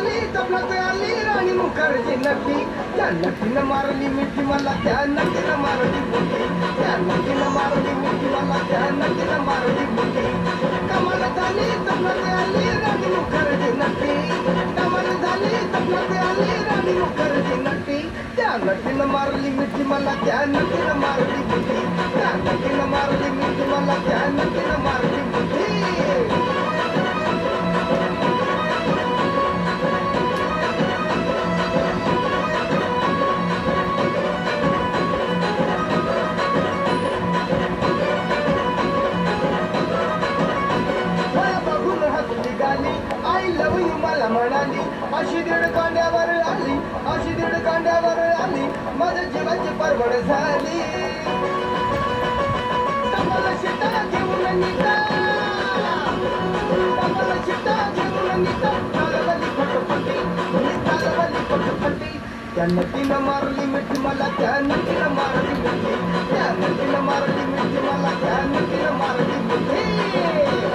झाली तबलात आली राणी मुखर्जी नटी त्या नटीनं मारली मिठी मला त्या नटीनं मारली बुटी त्या नटीनं मारली मिठी मला त्या नटीनं मारली बुटी कमाल झाली तबलात आली राणी मुखर्जी नटी कमाल झाली तबलात आली राणी मुखर्जी नटी त्या नटीनं मारली मिठी मला त्या नटीनं मारली बुटी त्या नटीनं मारली मिठी मला त्या नटीनं मारली बुटी आई लव यू मला म्हणाली अशी दीड कांड्यावर आली अशी दीड कांड्यावर आली माझ्या जीवाची परवड झाली तमाला शिटा घेऊन निघा तमाला शिटा घेऊन निघा कालवली फटफटी कालवली फटफटी त्या नटीनं मारली मिठी मला त्या नटीनं मारली मिठी त्या नटीनं मारली मिठी मला त्या नटीनं मारली मिठी